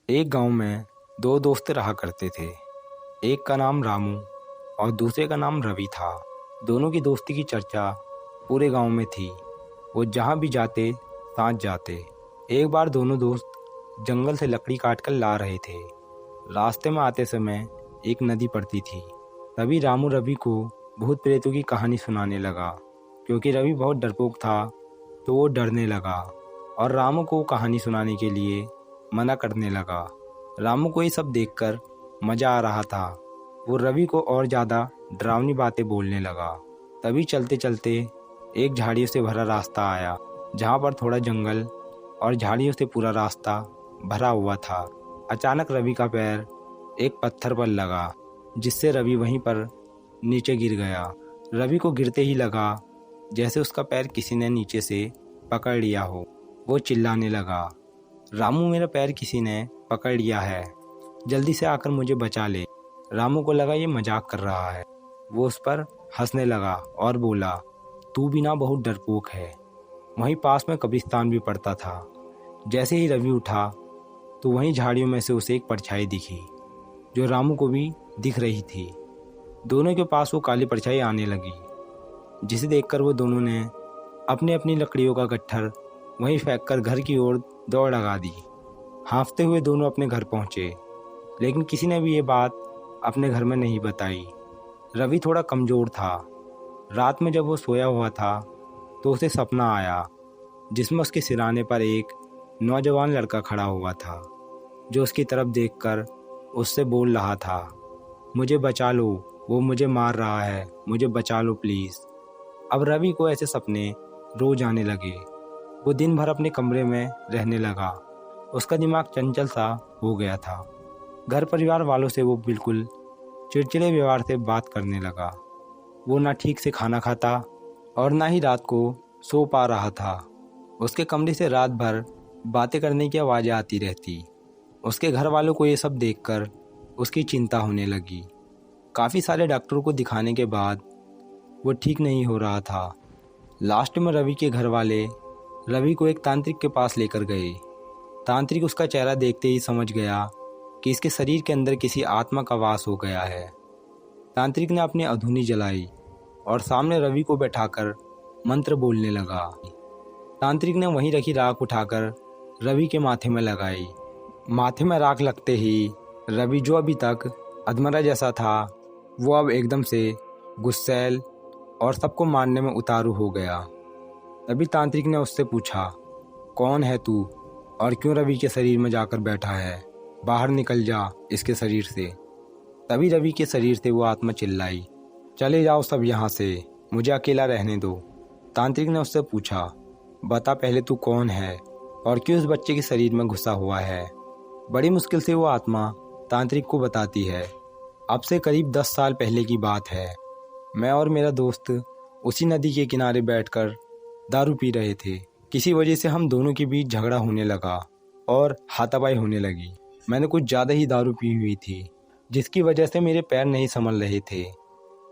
एक गांव में दो दोस्त रहा करते थे। एक का नाम रामू और दूसरे का नाम रवि था। दोनों की दोस्ती की चर्चा पूरे गांव में थी। वो जहां भी जाते साथ जाते। एक बार दोनों दोस्त जंगल से लकड़ी काट कर ला रहे थे। रास्ते में आते समय एक नदी पड़ती थी। तभी रामू रवि को भूत प्रेतों की कहानी सुनाने लगा। क्योंकि रवि बहुत डरपोक था तो वो डरने लगा और रामू को कहानी सुनाने के लिए मना करने लगा। रामू को ये सब देखकर मज़ा आ रहा था। वो रवि को और ज़्यादा डरावनी बातें बोलने लगा। तभी चलते चलते एक झाड़ियों से भरा रास्ता आया, जहाँ पर थोड़ा जंगल और झाड़ियों से पूरा रास्ता भरा हुआ था। अचानक रवि का पैर एक पत्थर पर लगा, जिससे रवि वहीं पर नीचे गिर गया। रवि को गिरते ही लगा जैसे उसका पैर किसी ने नीचे से पकड़ लिया हो। वो चिल्लाने लगा, रामू मेरा पैर किसी ने पकड़ लिया है, जल्दी से आकर मुझे बचा ले। रामू को लगा ये मजाक कर रहा है। वो उस पर हंसने लगा और बोला, तू भी ना बहुत डरपोक है। वहीं पास में कब्रिस्तान भी पड़ता था। जैसे ही रवि उठा तो वहीं झाड़ियों में से उसे एक परछाई दिखी, जो रामू को भी दिख रही थी। दोनों के पास वो काली परछाई आने लगी, जिसे देखकर वो दोनों ने अपनी अपनी लकड़ियों का गट्ठर वहीं फेंककर घर की ओर दौड़ लगा दी। हाँफते हुए दोनों अपने घर पहुंचे, लेकिन किसी ने भी ये बात अपने घर में नहीं बताई। रवि थोड़ा कमज़ोर था। रात में जब वो सोया हुआ था तो उसे सपना आया, जिसमें उसके सिरहाने पर एक नौजवान लड़का खड़ा हुआ था, जो उसकी तरफ देखकर उससे बोल रहा था, मुझे बचा लो, वो मुझे मार रहा है, मुझे बचा लो प्लीज़। अब रवि को ऐसे सपने रोज आने लगे। वो दिन भर अपने कमरे में रहने लगा। उसका दिमाग चंचल सा हो गया था। घर परिवार वालों से वो बिल्कुल चिड़चिड़े व्यवहार से बात करने लगा। वो ना ठीक से खाना खाता और ना ही रात को सो पा रहा था। उसके कमरे से रात भर बातें करने की आवाज़ें आती रहती। उसके घर वालों को ये सब देखकर उसकी चिंता होने लगी। काफ़ी सारे डॉक्टरों को दिखाने के बाद वो ठीक नहीं हो रहा था। लास्ट में रवि के घर वाले रवि को एक तांत्रिक के पास लेकर गए। तांत्रिक उसका चेहरा देखते ही समझ गया कि इसके शरीर के अंदर किसी आत्मा का वास हो गया है। तांत्रिक ने अपनी अधूनी जलाई और सामने रवि को बैठाकर मंत्र बोलने लगा। तांत्रिक ने वहीं रखी राख उठाकर रवि के माथे में लगाई। माथे में राख लगते ही रवि, जो अभी तक अधमरा जैसा था, वो अब एकदम से गुस्सैल और सबको मारने में उतारू हो गया। तभी तांत्रिक ने उससे पूछा, कौन है तू और क्यों रवि के शरीर में जाकर बैठा है? बाहर निकल जा इसके शरीर से। तभी रवि के शरीर से वो आत्मा चिल्लाई, चले जाओ सब यहाँ से, मुझे अकेला रहने दो। तांत्रिक ने उससे पूछा, बता पहले तू कौन है और क्यों उस बच्चे के शरीर में घुसा हुआ है? बड़ी मुश्किल से वो आत्मा तांत्रिक को बताती है, अब से करीब 10 साल पहले की बात है। मैं और मेरा दोस्त उसी नदी के किनारे बैठकर दारू पी रहे थे। किसी वजह से हम दोनों के बीच झगड़ा होने लगा और हाथापाई होने लगी। मैंने कुछ ज़्यादा ही दारू पी हुई थी, जिसकी वजह से मेरे पैर नहीं संभल रहे थे।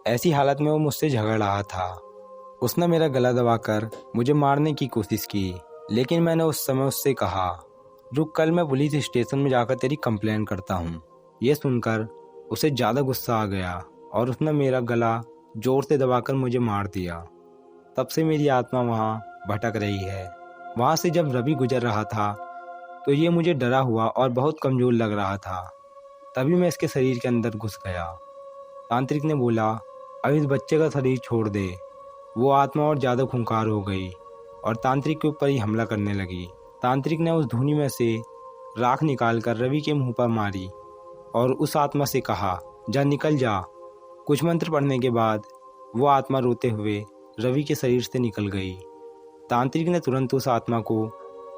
ऐसी हालत में वो मुझसे झगड़ रहा था। उसने मेरा गला दबाकर मुझे मारने की कोशिश की, लेकिन मैंने उस समय उससे कहा, रुक, कल मैं पुलिस स्टेशन में जाकर तेरी कंप्लेंट करता हूँ। ये सुनकर उसे ज़्यादा गुस्सा आ गया और उसने मेरा गला जोर से दबाकर मुझे मार दिया। तब से मेरी आत्मा वहाँ भटक रही है। वहाँ से जब रवि गुजर रहा था तो ये मुझे डरा हुआ और बहुत कमज़ोर लग रहा था। तभी मैं इसके शरीर के अंदर घुस गया। तांत्रिक ने बोला, अब इस बच्चे का शरीर छोड़ दे। वो आत्मा और ज़्यादा खूंखार हो गई और तांत्रिक के ऊपर ही हमला करने लगी। तांत्रिक ने उस धूनी में से राख निकालकर रवि के मुंह पर मारी और उस आत्मा से कहा, जा निकल जा। कुछ मंत्र पढ़ने के बाद वो आत्मा रोते हुए रवि के शरीर से निकल गई। तांत्रिक ने तुरंत उस आत्मा को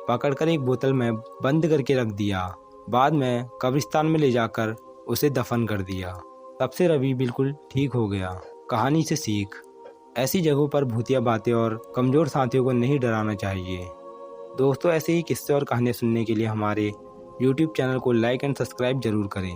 पकड़कर एक बोतल में बंद करके रख दिया। बाद में कब्रिस्तान में ले जाकर उसे दफन कर दिया। तब से रवि बिल्कुल ठीक हो गया। कहानी से सीख, ऐसी जगहों पर भूतिया बातें और कमज़ोर साथियों को नहीं डराना चाहिए। दोस्तों, ऐसे ही किस्से और कहानियाँ सुनने के लिए हमारे YouTube चैनल को लाइक एंड सब्सक्राइब जरूर करें।